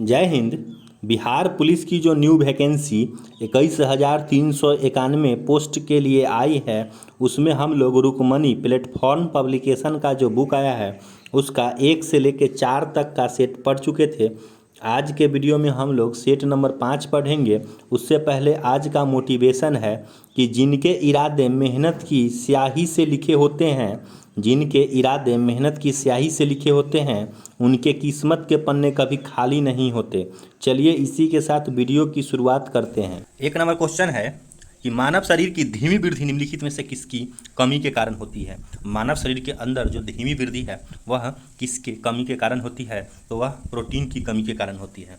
जय हिंद। बिहार पुलिस की जो न्यू वैकेंसी 21,391 पोस्ट के लिए आई है, उसमें हम लोग रुकमनी प्लेटफॉर्म पब्लिकेशन का जो बुक आया है उसका 1 से लेकर 4 तक का सेट पढ़ चुके थे। आज के वीडियो में हम लोग सेट नंबर 5 पढ़ेंगे। उससे पहले आज का मोटिवेशन है कि जिनके इरादे मेहनत की स्याही से लिखे होते हैं, जिनके इरादे मेहनत की स्याही से लिखे होते हैं, उनके किस्मत के पन्ने कभी खाली नहीं होते। चलिए इसी के साथ वीडियो की शुरुआत करते हैं। 1 नंबर क्वेश्चन है कि मानव शरीर की धीमी वृद्धि निम्नलिखित में से किसकी कमी के कारण होती है। मानव शरीर के अंदर जो धीमी वृद्धि है वह किसके कमी के कारण होती है, तो वह प्रोटीन की कमी के कारण होती है।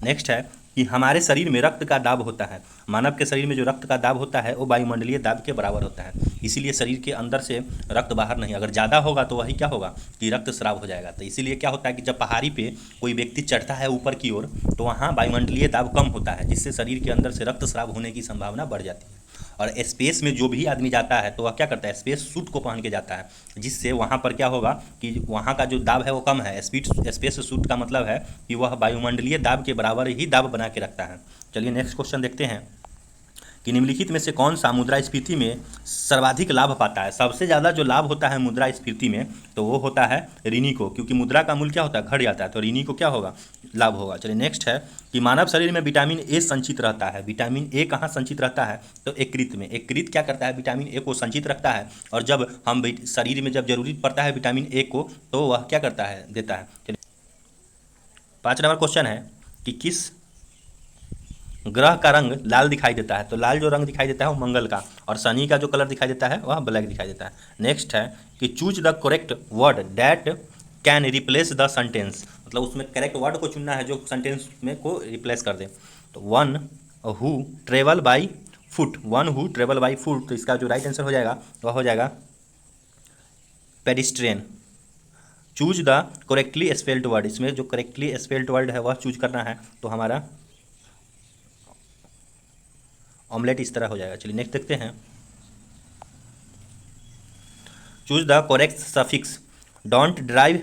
नेक्स्ट है कि हमारे शरीर में रक्त का दाब होता है। मानव के शरीर में जो रक्त का दाब होता है वो वायुमंडलीय दाब के बराबर होता है, इसीलिए शरीर के अंदर से रक्त बाहर नहीं, अगर ज़्यादा होगा तो वही क्या होगा कि रक्तस्राव हो जाएगा। तो इसीलिए क्या होता है कि जब पहाड़ी पे कोई व्यक्ति चढ़ता है ऊपर की ओर तो वहाँ वायुमंडलीय दाब कम होता है, जिससे शरीर के अंदर से रक्तस्राव होने की संभावना बढ़ जाती है। और स्पेस में जो भी आदमी जाता है तो वह क्या करता है, स्पेस सूट को पहन के जाता है, जिससे वहाँ पर क्या होगा कि वहाँ का जो दाब है वो कम है। स्पेस सूट का मतलब है कि वह वायुमंडलीय दाब के बराबर ही दाब बना के रखता है। चलिए नेक्स्ट क्वेश्चन देखते हैं कि निम्नलिखित में से कौन सा मुद्रास्फीति में सर्वाधिक लाभ पाता है। सबसे ज़्यादा जो लाभ होता है मुद्रास्फीति में तो वो होता है ऋणी को, क्योंकि मुद्रा का मूल्य क्या होता है, घट जाता है, तो ऋणी को क्या होगा, लाभ होगा। चलिए नेक्स्ट है कि मानव शरीर में विटामिन ए संचित रहता है। विटामिन ए कहाँ संचित रहता है, तो यकृत में। यकृत क्या करता है, विटामिन ए को संचित रखता है, और जब हम शरीर में जब जरूरी पड़ता है विटामिन ए को तो वह क्या करता है, देता है। चलिए 5 नंबर क्वेश्चन है कि किस ग्रह का रंग लाल दिखाई देता है। तो लाल जो रंग दिखाई देता है वो मंगल का, और शनि का जो कलर दिखाई देता है वह ब्लैक दिखाई देता है। नेक्स्ट है कि choose the correct word that can replace the sentence, मतलब उसमें करेक्ट वर्ड को चुनना है जो सेंटेंस में को रिप्लेस कर दे। तो one who travel by foot, one who travel by foot, तो इसका जो राइट आंसर हो जाएगा वह हो जाएगा pedestrian. Choose the correctly spelled word, इसमें जो करेक्टली स्पेल्ड वर्ड है वह चूज करना है, तो हमारा ऑमलेट इस तरह हो जाएगा। चलिए नेक्स्ट देखते हैं। Choose the correct suffix don't drive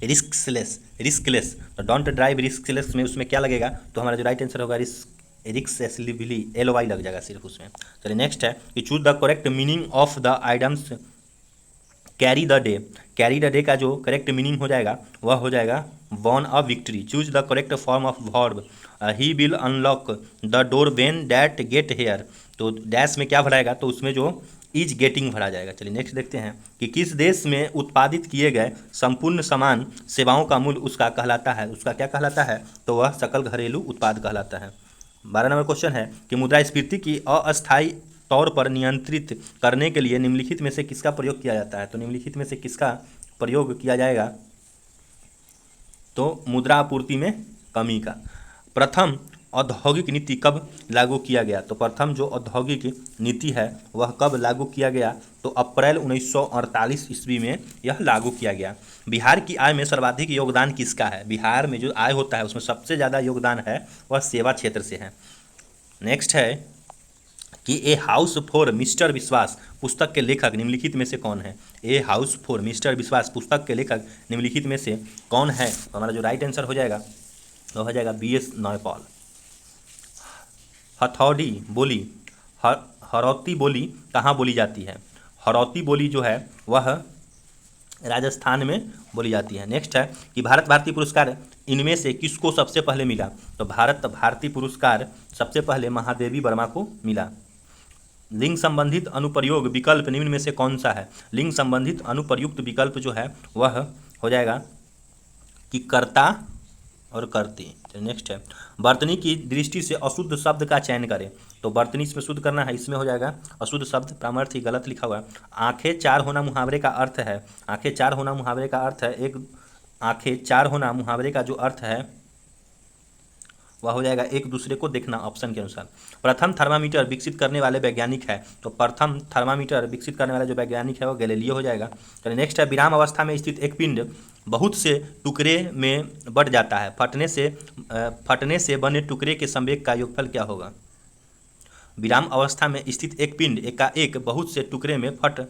riskless, riskless, तो डोंट ड्राइव रिस्कलेस में उसमें क्या लगेगा, तो हमारा जो राइट आंसर होगा रिस्कलेसली, LY लग जाएगा सिर्फ उसमें। चलिए नेक्स्ट है कि choose the correct meaning of the items carry the day. Carry the day का जो करेक्ट मीनिंग हो जाएगा वह हो जाएगा von a victory. Choose the correct form of verb he will unlock the door when that get here, तो dash में क्या भराएगा, तो उसमें जो इज गेटिंग भरा जाएगा। चलिए नेक्स्ट देखते हैं कि किस देश में उत्पादित किए गए संपूर्ण सामान सेवाओं का मूल्य उसका कहलाता है। उसका क्या कहलाता है, तो वह सकल घरेलू उत्पाद कहलाता है। 12 नंबर क्वेश्चन है कि मुद्रास्फीति की अस्थायी तौर पर नियंत्रित करने के लिए निम्नलिखित में से किसका प्रयोग किया जाता है। तो निम्नलिखित में से किसका प्रयोग किया जाएगा, तो मुद्रा आपूर्ति में कमी का। प्रथम औद्योगिक नीति कब लागू किया गया, तो प्रथम जो औद्योगिक नीति है वह कब लागू किया गया, तो अप्रैल 1948 ईस्वी में यह लागू किया गया। बिहार की आय में सर्वाधिक योगदान किसका है। बिहार में जो आय होता है उसमें सबसे ज़्यादा योगदान है वह सेवा क्षेत्र से है। नेक्स्ट है कि ए हाउस फॉर मिस्टर विश्वास पुस्तक के लेखक निम्नलिखित में से कौन है। ए हाउस फॉर मिस्टर विश्वास पुस्तक के लेखक निम्नलिखित में से कौन है, तो हमारा जो राइट आंसर हो जाएगा वो हो जाएगा BS नॉयपॉल। हथौड़ी बोली, हरौती बोली कहाँ बोली जाती है। हरौती बोली जो है वह राजस्थान में बोली जाती है। नेक्स्ट है कि भारत भारती पुरस्कार इनमें से किसको सबसे पहले मिला, तो भारत भारती पुरस्कार सबसे पहले महादेवी वर्मा को मिला। लिंग संबंधित अनुप्रयोग विकल्प निम्न में से कौन सा है। लिंग संबंधित अनुप्रयुक्त विकल्प जो है वह हो जाएगा कि कर्ता और कर्ती। तो नेक्स्ट है वर्तनी की दृष्टि से अशुद्ध शब्द का चयन करें, तो वर्तनी इसमें शुद्ध करना है, इसमें हो जाएगा अशुद्ध शब्द, प्रामर्थी गलत लिखा हुआ है। आंखें चार होना मुहावरे का अर्थ है, आंखें चार होना मुहावरे का अर्थ है, एक आंखें चार होना मुहावरे का जो अर्थ है वह हो जाएगा एक दूसरे को देखना, ऑप्शन के अनुसार। प्रथम थर्मामीटर विकसित करने वाले वैज्ञानिक है, तो प्रथम थर्मामीटर विकसित करने वाला जो वैज्ञानिक है वो गैलीलियो हो जाएगा। चलिए नेक्स्ट है विराम अवस्था में स्थित एक पिंड बहुत से टुकड़े में बढ़ जाता है, फटने से बने टुकड़े के संवेग का योगफल क्या होगा। विराम अवस्था में स्थित एक पिंड एकाएक बहुत से टुकड़े में फट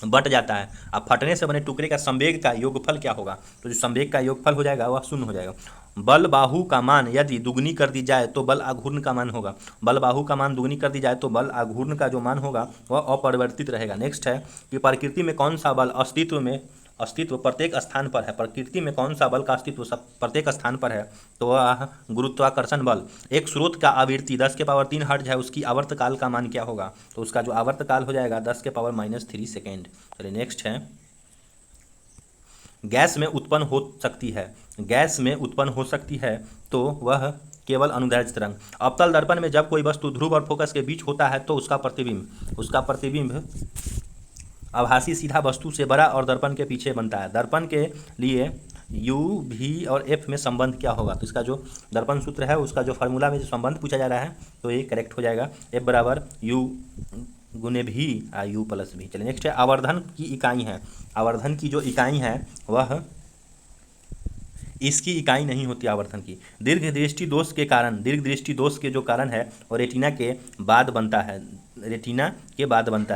बट जाता है। अब फटने से बने टुकड़े का संवेग का योगफल क्या होगा, तो जो संवेग का योगफल हो जाएगा वह शून्य हो जाएगा। बल बाहु का मान यदि दुगनी कर दी जाए तो बल आघूर्ण का मान होगा। बल बाहु का मान दुगनी कर दी जाए तो बल आघूर्ण का जो मान होगा वह अपरिवर्तित रहेगा। नेक्स्ट है कि प्रकृति में कौन सा बल अस्तित्व प्रत्येक स्थान पर है। प्रकृति में कौन सा बल का अस्तित्व प्रत्येक स्थान पर है, तो वह गुरुत्वाकर्षण बल। एक स्रोत का आवृत्ति 10⁻³ हर्ट्ज है, उसकी आवर्तकाल का मान क्या होगा, तो उसका जो आवर्तकाल हो जाएगा 10⁻³ सेकेंड। चलिए नेक्स्ट है, गैस में उत्पन्न हो सकती है, गैस में उत्पन्न हो सकती है तो वह केवल अनुदैर्ध्य तरंग। अवतल दर्पण में जब कोई वस्तु ध्रुव और फोकस के बीच होता है तो उसका प्रतिबिंब आभासी सीधा वस्तु से बड़ा और दर्पण के पीछे बनता है। दर्पण के लिए u, v और f में संबंध क्या होगा, तो इसका जो दर्पण सूत्र है उसका जो फार्मूला में जो संबंध पूछा जा रहा है तो ये करेक्ट हो जाएगा, f बराबर u गुने भी u प्लस भी। चलिए नेक्स्ट है, आवर्धन की इकाई है। आवर्धन की जो इकाई है वह इसकी इकाई नहीं होती आवर्धन की। दीर्घ दृष्टि दोष के जो कारण है और रेटिना के बाद बनता है,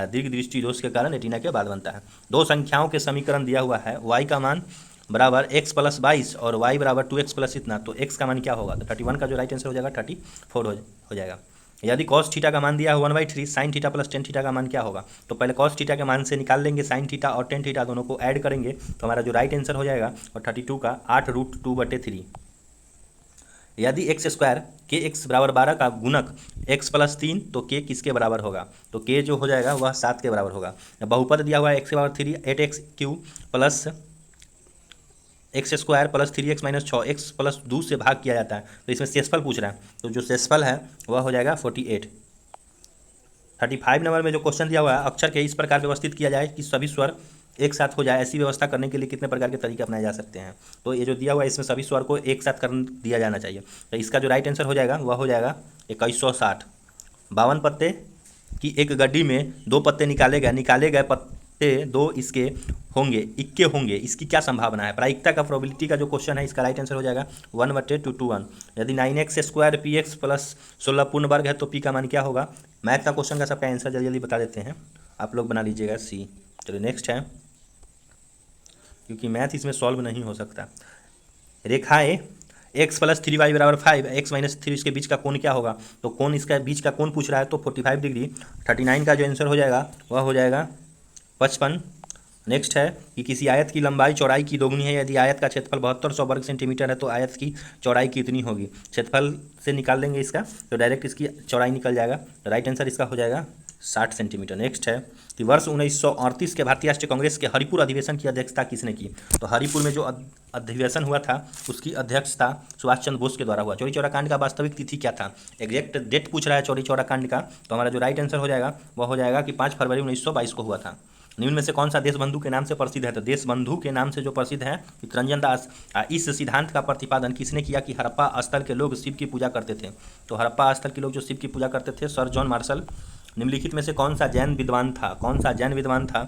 दीर्घ दृष्टि दोष के कारण रेटिना के बाद बनता है। दो संख्याओं के समीकरण दिया हुआ है, y का मान बराबर x + 22 और y बराबर 2x प्लस इतना, तो x का मान क्या होगा, तो 31 का जो राइट आंसर हो जाएगा 34 हो जाएगा। यदि cos थीटा का मान दिया है 1/3, sin theta plus tan theta का मान क्या होगा, तो पहले cos थीटा के मान से निकाल लेंगे sin थीटा और tan थीटा दोनों को ऐड करेंगे तो हमारा जो राइट आंसर हो जाएगा और 32 का 8√2/3। यदि x² kx बराबर 12 का गुणक x + 3 तो k किसके बराबर होगा, तो k जो हो जाएगा वह 7 के बराबर होगा। बहुपद दिया हुआ है x = 3 8x³ plus x² plus 3x - 6 x plus 2 से भाग किया जाता है, तो इसमें शेषफल पूछ रहा है, तो जो शेषफल है वह हो जाएगा 48। 35 नंबर में जो क्वेश्चन दिया हुआ है, अक्षर के इस प्रकार व्यवस्थित किया जाए कि सभी स्वर एक साथ हो जाए, ऐसी व्यवस्था करने के लिए कितने प्रकार के तरीके अपनाए जा सकते हैं, तो ये जो दिया हुआ है इसमें सभी स्वर को एक साथ कर दिया जाना चाहिए, तो इसका जो राइट आंसर हो जाएगा वह हो जाएगा 2160। 52 पत्ते की एक गड्डी में 2 पत्ते निकाले गए पत्ते 2 इसके इक्के होंगे, इसकी क्या संभावना है। प्रायिकता का प्रोबेबिलिटी का जो क्वेश्चन है इसका राइट आंसर हो जाएगा 1/221। यदि 9x² px प्लस 16 पूर्ण वर्ग है तो p का मान क्या होगा। मैथ का क्वेश्चन का सबका आंसर जल्दी बता देते हैं, आप लोग बना लीजिएगा सी। चलिए नेक्स्ट है, क्योंकि मैथ इसमें सॉल्व नहीं हो सकता। रेखाएं x + 3y = 5, x - 3 इसके बीच का कोण क्या होगा, तो कोण इसका बीच का कोण पूछ रहा है तो 45 डिग्री। 39 का जो आंसर हो जाएगा वह हो जाएगा 55। नेक्स्ट है कि किसी आयत की लंबाई चौड़ाई की दोगुनी है, यदि आयत का क्षेत्रफल 7200 वर्ग सेंटीमीटर है तो आयत की चौड़ाई कितनी होगी। क्षेत्रफल से निकाल देंगे इसका तो डायरेक्ट इसकी चौड़ाई निकल जाएगा, राइट आंसर इसका हो जाएगा 60 सेंटीमीटर। नेक्स्ट है कि वर्ष 1938 के भारतीय राष्ट्रीय कांग्रेस के हरिपुर अधिवेशन की अध्यक्षता किसने की, तो हरिपुर में जो अधिवेशन हुआ था उसकी अध्यक्षता सुभाष चंद्र बोस के द्वारा हुआ। चौरी चौरा कांड का वास्तविक तिथि क्या था, एग्जैक्ट डेट पूछ रहा है चौरी चौरा कांड का, तो हमारा जो राइट आंसर हो जाएगा वह हो जाएगा कि 5 फरवरी 1922 को हुआ था। निम्न में से कौन सा देशबंधु के नाम से प्रसिद्ध है, तो देशबंधु के नाम से जो प्रसिद्ध है चित्तरंजन दास। इस सिद्धांत का प्रतिपादन किसने किया कि हड़प्पा स्थल के लोग शिव की पूजा करते थे, तो हड़प्पा स्थल के लोग जो शिव की पूजा करते थे सर जॉन मार्शल। निम्नलिखित में से कौन सा जैन विद्वान था,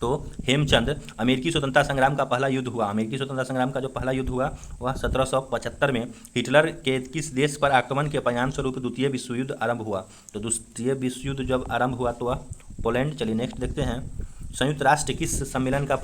तो हेमचंद। अमेरिकी स्वतंत्रता संग्राम का पहला युद्ध हुआ, अमेरिकी स्वतंत्रता संग्राम का जो पहला युद्ध हुआ वह 1775 में। हिटलर के किस देश पर आक्रमण के परिणाम स्वरूप द्वितीय विश्व युद्ध आरंभ हुआ, तो द्वितीय विश्व युद्ध जब आरंभ हुआ तो वह पोलैंड। चलिए नेक्स्ट देखते हैं, संयुक्त राष्ट्र किस सम्मेलन का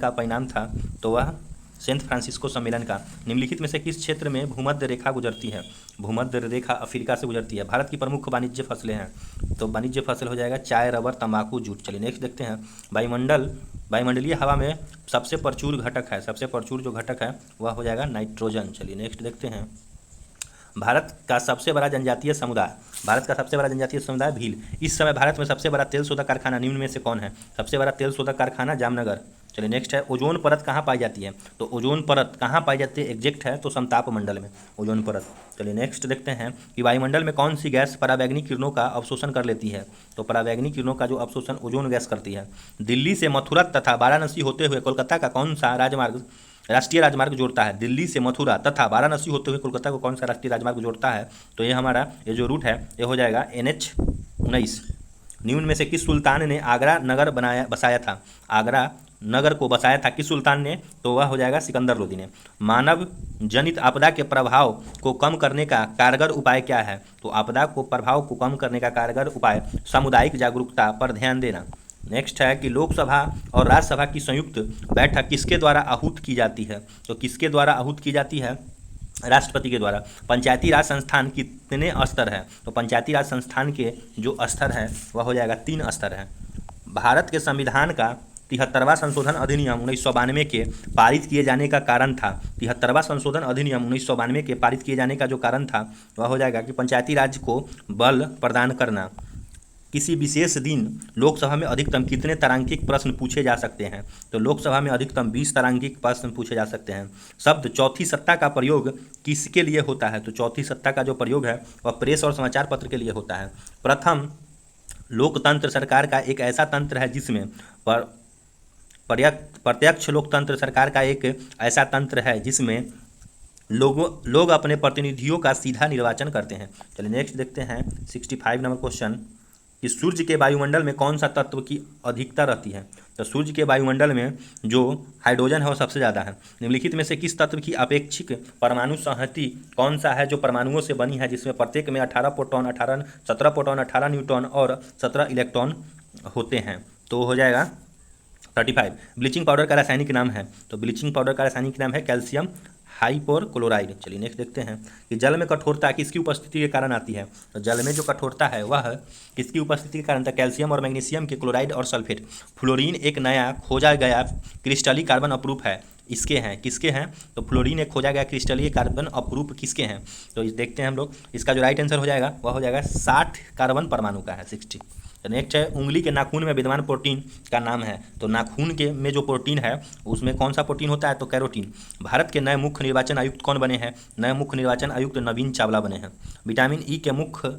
परिणाम था, तो वह सेंट फ्रांसिस्को सम्मेलन का। निम्नलिखित में से किस क्षेत्र में भूमध्य रेखा गुजरती है, भूमध्य रेखा अफ्रीका से गुजरती है। भारत की प्रमुख वाणिज्य फसलें हैं, तो वाणिज्य फसल हो जाएगा चाय, रबर, तंबाकू, जूट। चलिए नेक्स्ट देखते हैं, वायुमंडलीय हवा में सबसे प्रचुर जो घटक है वह हो जाएगा नाइट्रोजन। चलिए नेक्स्ट देखते हैं, भारत का सबसे बड़ा जनजातीय समुदाय भील। इस समय भारत में सबसे बड़ा तेल शोधक कारखाना निम्न में से कौन है, सबसे बड़ा तेल शोधक कारखाना जामनगर। चलिए नेक्स्ट है, ओजोन परत कहाँ पाई जाती है, तो ओजोन परत कहाँ पाई जाती है एग्जैक्ट है तो समताप मंडल में ओजोन परत। चलिए नेक्स्ट देखते हैं कि वायुमंडल में कौन सी गैस परावैंगनी किरणों का अवशोषण कर लेती है, तो परावैंगनी किरणों का जो अवशोषण ओजोन गैस करती है। दिल्ली से मथुरा तथा वाराणसी होते हुए कोलकाता का कौन सा राष्ट्रीय राजमार्ग जोड़ता है, दिल्ली से मथुरा तथा वाराणसी होते हुए कोलकाता को कौन सा राष्ट्रीय राजमार्ग जोड़ता है, तो ये हमारा ये जो रूट है ये हो जाएगा NH-19। निम्न में से किस सुल्तान ने आगरा नगर बसाया था, आगरा नगर को बसाया था किस सुल्तान ने, तो वह हो जाएगा सिकंदर लोदी ने। मानव जनित आपदा के प्रभाव को कम करने का कारगर उपाय क्या है, तो आपदा को प्रभाव को कम करने का कारगर उपाय सामुदायिक जागरूकता पर ध्यान देना। नेक्स्ट है कि लोकसभा और राज्यसभा की संयुक्त बैठक किसके द्वारा आहूत की जाती है, तो किसके द्वारा आहूत की जाती है, राष्ट्रपति के द्वारा। पंचायती राज संस्थान कितने स्तर है, तो पंचायती राज संस्थान के जो स्तर है वह हो जाएगा 3 स्तर है। भारत के संविधान का 73वां संशोधन अधिनियम 1992 के पारित किए जाने का कारण था, 73वां संशोधन अधिनियम 1992 के पारित किए जाने का जो कारण था वह हो जाएगा कि पंचायती राज को बल प्रदान करना। किसी विशेष दिन लोकसभा में अधिकतम कितने तारांकिक प्रश्न पूछे जा सकते हैं, तो लोकसभा में अधिकतम 20 तारांकिक प्रश्न पूछे जा सकते हैं। शब्द चौथी सत्ता का प्रयोग किसके लिए होता है, तो चौथी सत्ता का जो प्रयोग है वह प्रेस और समाचार पत्र के लिए होता है। प्रथम लोकतंत्र सरकार का एक ऐसा तंत्र है जिसमें प्रत्यक्ष लोकतंत्र सरकार का एक ऐसा तंत्र है जिसमें लोग अपने प्रतिनिधियों का सीधा निर्वाचन करते हैं। चलिए नेक्स्ट देखते हैं 65 नंबर क्वेश्चन कि सूर्य के वायुमंडल में कौन सा तत्व की अधिकता रहती है, तो सूर्य के वायुमंडल में जो हाइड्रोजन है वो सबसे ज़्यादा है। निम्नलिखित में से किस तत्व की अपेक्षिक परमाणु संहति कौन सा है जो परमाणुओं से बनी है, जिसमें प्रत्येक में 17 प्रोटॉन 18 न्यूट्रॉन और 17 इलेक्ट्रॉन होते हैं, तो हो जाएगा 35। ब्लीचिंग पाउडर का रासायनिक नाम है, तो ब्लीचिंग पाउडर का रासायनिक नाम है कैल्शियम हाइपोक्लोराइड। चलिए नेक्स्ट देखते हैं कि जल में कठोरता किसकी उपस्थिति के कारण आती है, तो जल में जो कठोरता है वह किसकी उपस्थिति के कारण था, कैल्शियम और मैग्नीशियम के क्लोराइड और सल्फेट। फ्लोरीन एक नया खोजा गया क्रिस्टलीय कार्बन अपरूप है, इसके हैं किसके हैं, तो फ्लोरीन एक खोजा गया क्रिस्टलीय कार्बन अपरूप किसके हैं, तो देखते हैं हम लोग। इसका जो राइट आंसर हो जाएगा वह हो जाएगा 60 कार्बन परमाणु का है, 60। तो नेक्स्ट है उंगली के नाखून में विद्यमान प्रोटीन का नाम है, तो नाखून के में जो प्रोटीन है उसमें कौन सा प्रोटीन होता है, तो कैरोटीन। भारत के नए मुख्य निर्वाचन आयुक्त कौन बने हैं, नए मुख्य निर्वाचन आयुक्त नवीन चावला बने हैं। विटामिन ई के मुख्य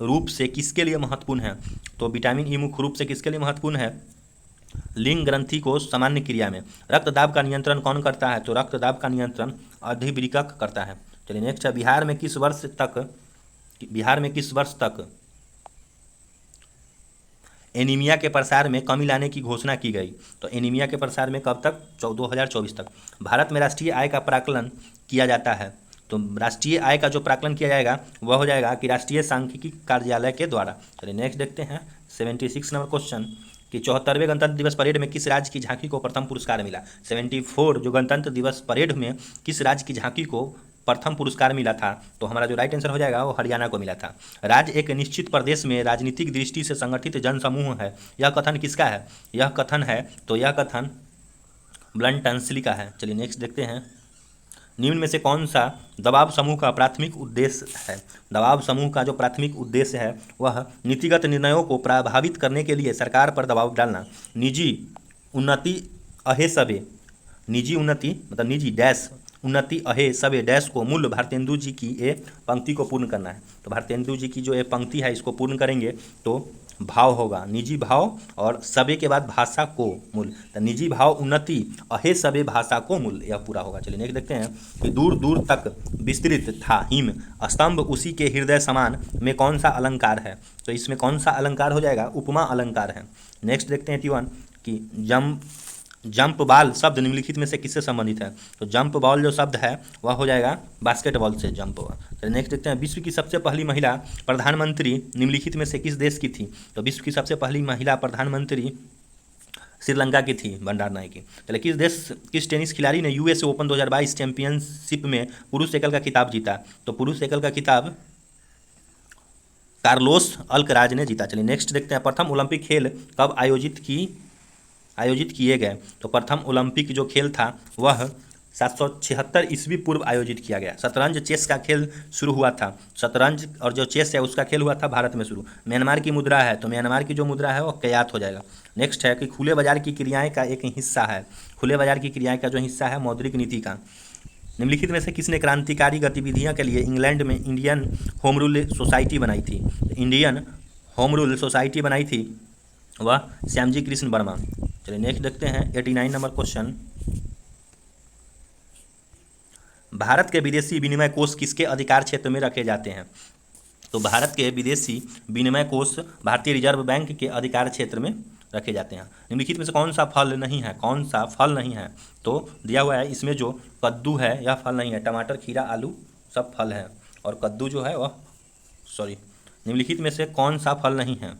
रूप से किसके लिए महत्वपूर्ण है, तो विटामिन ई मुख्य रूप से किसके लिए महत्वपूर्ण है, लिंग ग्रंथि को सामान्य क्रिया में। रक्तदाब का नियंत्रण कौन करता है, तो रक्तदाब का नियंत्रण अधिवृक्क करता है। चलिए नेक्स्ट है बिहार में किस वर्ष तक एनीमिया के प्रसार में कमी लाने की घोषणा की गई, तो एनीमिया के प्रसार में कब तक, 2024 तक। भारत में राष्ट्रीय आय का प्राकलन किया जाता है, तो राष्ट्रीय आय का जो प्राकलन किया जाएगा वह हो जाएगा कि राष्ट्रीय सांख्यिकी कार्यालय के द्वारा। चलिए नेक्स्ट देखते हैं 76 नंबर क्वेश्चन कि 74वें गणतंत्र दिवस परेड में किस राज्य की झांकी को प्रथम पुरस्कार मिला। 74 जो गणतंत्र दिवस परेड में किस राज्य की झांकी को प्रथम पुरस्कार मिला था, तो हमारा जो राइट आंसर हो जाएगा वो हरियाणा को मिला था। राज्य एक निश्चित प्रदेश में राजनीतिक दृष्टि से संगठित जनसमूह है, यह कथन किसका है, यह कथन है, तो यह कथन ब्लंटनसली का है। चलिए नेक्स्ट देखते हैं निम्न में से कौन सा दबाव समूह का प्राथमिक उद्देश्य है। दबाव समूह का जो प्राथमिक उद्देश्य है वह नीतिगत निर्णयों को प्रभावित करने के लिए सरकार पर दबाव डालना, निजी उन्नति अहे सबे, निजी उन्नति मतलब निजी डैश उन्नति अहे सबे डैश को मूल भारतेंदु जी की ये पंक्ति को पूर्ण करना है। तो भारतेंदु जी की जो ये पंक्ति है इसको पूर्ण करेंगे तो भाव होगा, निजी भाव और सबे के बाद भाषा को मूल, तो निजी भाव उन्नति अहे सबे भाषा को मूल, यह पूरा होगा। चलिए नेक्स्ट देखते हैं कि दूर दूर तक विस्तृत था हिम स्तंभ उसी के हृदय समान में कौन सा अलंकार है, तो इसमें कौन सा अलंकार हो जाएगा, उपमा अलंकार है। नेक्स्ट देखते हैं 81 कि जंप बॉल शब्द निम्नलिखित में से किससे संबंधित है, तो जंप बॉल जो शब्द है वह हो जाएगा बास्केटबॉल से, जंप बॉल। तो नेक्स्ट देखते हैं विश्व की सबसे पहली महिला प्रधानमंत्री निम्नलिखित में से किस देश की थी, तो विश्व की सबसे पहली महिला प्रधानमंत्री श्रीलंका की थी, भंडार नायकी। चलिए किस टेनिस खिलाड़ी ने यूएस ओपन 2022 चैंपियनशिप में पुरुष एकल का खिताब जीता, तो पुरुष एकल का खिताब कार्लोस अल्कराज ने जीता। चलिए नेक्स्ट देखते हैं प्रथम ओलंपिक खेल कब आयोजित किए गए, तो प्रथम ओलंपिक जो खेल था वह 776 ईस्वी पूर्व आयोजित किया गया। शतरंज चेस का खेल शुरू हुआ था, शतरंज और जो चेस है उसका खेल हुआ था भारत में शुरू। म्यांमार की मुद्रा है, तो म्यांमार की जो मुद्रा है वो कयात हो जाएगा। नेक्स्ट है कि खुले बाजार की क्रियाएं का एक हिस्सा है, खुले बाजार की क्रियाएं का जो हिस्सा है मौद्रिक नीति का। निम्नलिखित में से किसने क्रांतिकारी गतिविधियों के लिए इंग्लैंड में इंडियन होम रूल सोसाइटी बनाई थी, इंडियन होम रूल सोसाइटी बनाई थी वह श्यामजी कृष्ण वर्मा। चलिए नेक्स्ट देखते हैं 89 नंबर क्वेश्चन, भारत के विदेशी विनिमय कोष किसके अधिकार क्षेत्र में रखे जाते हैं, तो भारत के विदेशी विनिमय कोष भारतीय रिजर्व बैंक के अधिकार क्षेत्र में रखे जाते हैं। निम्नलिखित में से कौन सा फल नहीं है, कौन सा फल नहीं है? तो दिया हुआ है इसमें जो कद्दू है यह फल नहीं है, टमाटर, खीरा, आलू सब फल है, और कद्दू जो है वह निम्नलिखित में से कौन सा फल नहीं है?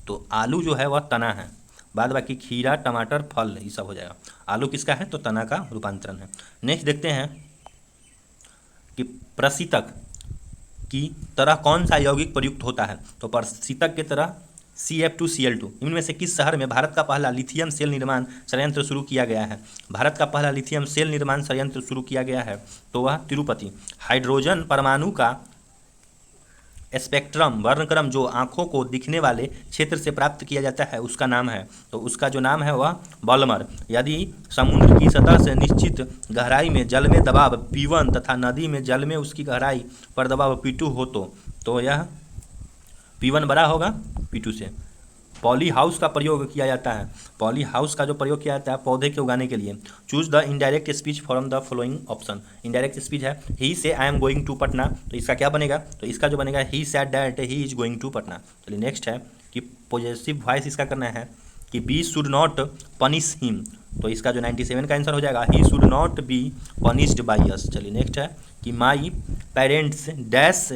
तो आलू जो है वह तना है, बाद बाकी खीरा, टमाटर, फल ये सब हो जाएगा। आलू किसका है? तो तना का रूपांतरण है। नेक्स्ट देखते हैं कि प्रशीतक की तरह कौन सा यौगिक प्रयुक्त होता है? तो प्रशीतक की तरह CF2Cl2। इनमें से किस शहर में भारत का पहला लिथियम सेल निर्माण संयंत्र शुरू किया गया है? भारत का पहला लिथियम सेल निर्माण संयंत्र शुरू किया गया है तो वह तिरुपति। हाइड्रोजन परमाणु का स्पेक्ट्रम वर्णक्रम जो आँखों को दिखने वाले क्षेत्र से प्राप्त किया जाता है उसका नाम है, तो उसका जो नाम है वह बॉलमर। यदि समुद्र की सतह से निश्चित गहराई में जल में दबाव P1 तथा नदी में जल में उसकी गहराई पर दबाव P2 हो तो यह P1 बड़ा होगा P2 से। पॉली हाउस का प्रयोग किया जाता है। पॉली हाउस का जो प्रयोग किया जाता है पौधे के उगाने के लिए। Choose the indirect speech from the following option. Indirect speech है he say I am going to Patna, तो इसका क्या बनेगा? तो इसका जो बनेगा he said that he is going to Patna. चलिए नेक्स्ट है कि पॉजिटिव वॉइस इसका करना है कि we should not punish him, तो इसका जो 97 का आंसर हो जाएगा he should not be punished by us. चलिए नेक्स्ट है कि my parents dash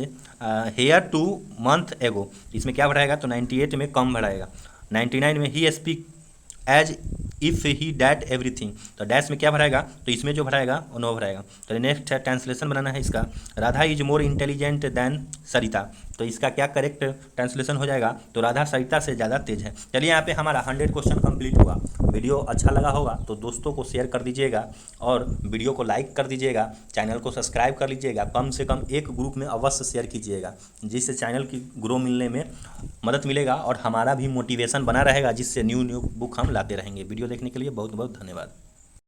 here 2 months एगो, इसमें क्या बढ़ाएगा? तो 98 में कम बढ़ाएगा। 99 में ही speak as if he that everything, तो डैश में क्या भराएगा? तो इसमें जो भराएगा वो नो भराएगा। तो नेक्स्ट है ट्रांसलेशन बनाना है इसका। Radha is more intelligent than Sarita, तो इसका क्या करेक्ट ट्रांसलेशन हो जाएगा? तो राधा सरिता से ज़्यादा तेज है। चलिए यहाँ पे हमारा 100 क्वेश्चन कंप्लीट हुआ। वीडियो अच्छा लगा होगा तो दोस्तों को शेयर कर दीजिएगा और वीडियो को लाइक कर दीजिएगा, चैनल को सब्सक्राइब कर लीजिएगा, कम से कम एक ग्रुप में अवश्य शेयर कीजिएगा, जिससे चैनल की ग्रो मिलने में मदद मिलेगा और हमारा भी मोटिवेशन बना रहेगा, जिससे न्यू बुक हम लाते रहेंगे। वीडियो देखने के लिए बहुत बहुत धन्यवाद।